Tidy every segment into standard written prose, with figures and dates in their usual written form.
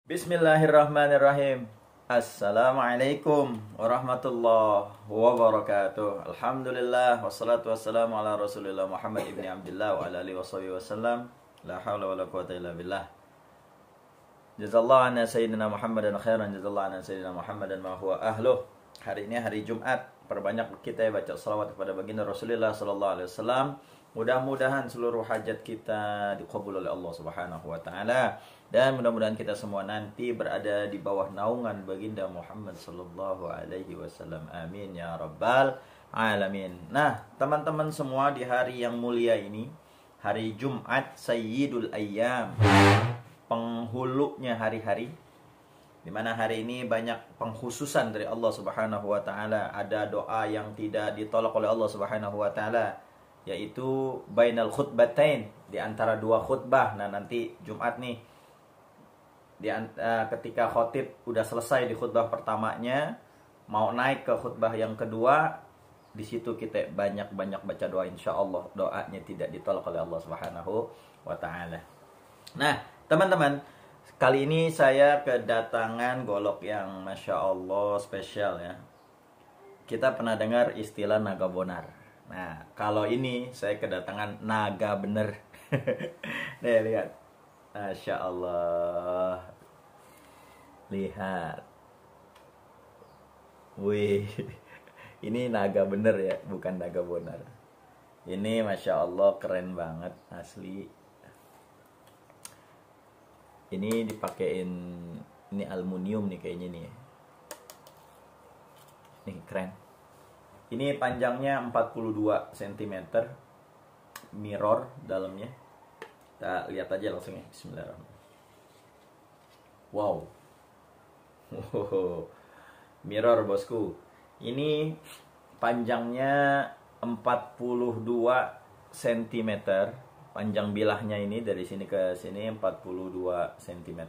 Bismillahirrahmanirrahim. Assalamualaikum warahmatullahi wabarakatuh. Alhamdulillah wassalatu wassalamu ala Rasulillah Muhammad ibni Abdullah wa ala alihi wasallam. La haula wala quwata illa billah. Jazallahu anna sayyidina Muhammadan khairan, jazallahu anna sayyidina Muhammadan ma huwa ahluh. Hari ini hari Jumat, perbanyak kita baca salawat kepada baginda Rasulullah sallallahu alaihi wasallam. Mudah-mudahan seluruh hajat kita dikabul oleh Allah Subhanahu wa taala, dan mudah-mudahan kita semua nanti berada di bawah naungan baginda Muhammad sallallahu alaihi wasallam. Amin ya rabbal alamin. Nah, teman-teman semua, di hari yang mulia ini, hari Jumat Sayyidul Ayyam, penghulunya hari-hari, di mana hari ini banyak pengkhususan dari Allah Subhanahu wa taala. Ada doa yang tidak ditolak oleh Allah Subhanahu wa taala, yaitu bainal khutbatain, di antara dua khutbah. Nah, nanti Jumat nih, ketika khotib udah selesai di khutbah pertamanya, mau naik ke khutbah yang kedua, di situ kita banyak-banyak baca doa, insya Allah doanya tidak ditolak oleh Allah Subhanahu wa taala. Nah, teman-teman, kali ini saya kedatangan golok yang Masya Allah spesial ya. Kita pernah dengar istilah naga bonar. Nah, kalau ini saya kedatangan naga bener. Nih, lihat. Masya Allah. Lihat. Wih. Ini naga bener ya, bukan naga bonar. Ini Masya Allah keren banget, asli. Ini dipakein, ini aluminium nih kayaknya nih. Nih keren. Ini panjangnya 42 cm, mirror dalamnya. Kita lihat aja langsung ya. Bismillahirrahmanirrahim. Wow. Mirror bosku. Ini panjangnya 42 cm. Panjang bilahnya ini dari sini ke sini 42 cm.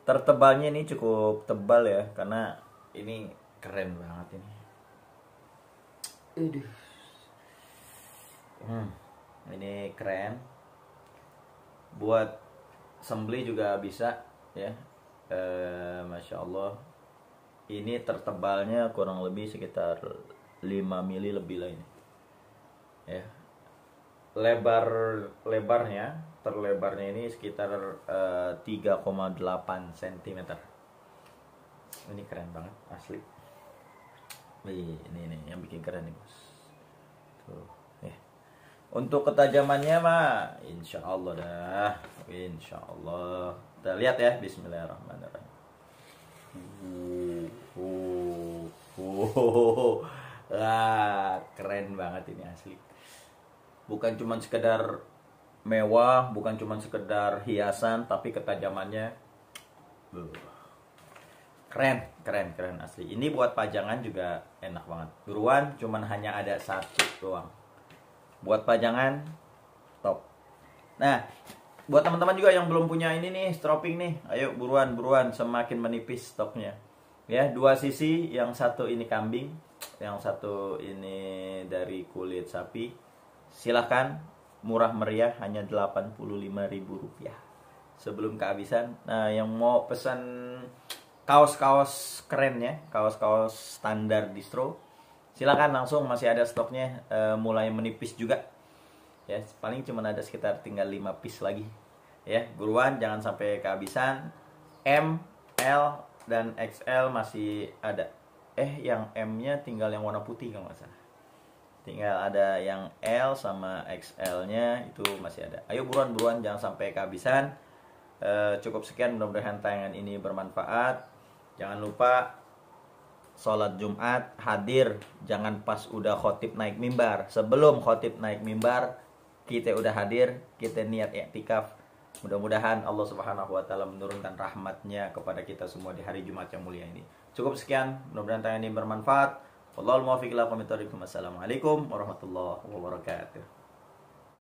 Tertebalnya ini cukup tebal ya, karena ini keren banget ini. Ini keren. Buat sembeli juga bisa ya. Masya Allah. Ini tertebalnya kurang lebih sekitar 5 mili lebih lah ini ya. Terlebarnya ini sekitar 3,8 cm. Ini keren banget asli. Ini yang bikin keren nih bos. Tuh, ya. Untuk ketajamannya mah insya Allah dah, insya Allah. Kita lihat ya. Bismillahirrahmanirrahim. Keren banget ini asli. Bukan cuma sekedar mewah, bukan cuma sekedar hiasan, tapi ketajamannya keren asli. Ini buat pajangan juga enak banget. Buruan, cuman hanya ada satu doang. Buat pajangan top. Nah, buat teman-teman juga yang belum punya ini nih, stropping nih, ayo buruan, semakin menipis stoknya. Ya, dua sisi, yang satu ini kambing, yang satu ini dari kulit sapi. Silahkan, murah meriah, hanya Rp85.000 sebelum kehabisan. Nah, yang mau pesan kaos-kaos keren ya, kaos-kaos standar distro, silakan langsung, masih ada stoknya. Mulai menipis juga ya, paling cuma ada sekitar tinggal 5 piece lagi ya. Buruan, jangan sampai kehabisan. M, L, dan XL masih ada. Yang M nya tinggal yang warna putih kalau nggak salah. Tinggal ada yang L sama XL nya, itu masih ada. Ayo buruan, jangan sampai kehabisan. Cukup sekian, mudah-mudahan tayangan ini bermanfaat. Jangan lupa sholat Jumat hadir, jangan pas udah khotib naik mimbar. Sebelum khotib naik mimbar, kita udah hadir, kita niat i'tikaf. Mudah-mudahan Allah Subhanahu wa taala menurunkan rahmatnya kepada kita semua di hari Jumat yang mulia ini. Cukup sekian, mudah-mudahan tayangan ini bermanfaat. Wallahul muwaffiq ila aqwamit thoriq. Wassalamualaikum warahmatullahi wabarakatuh.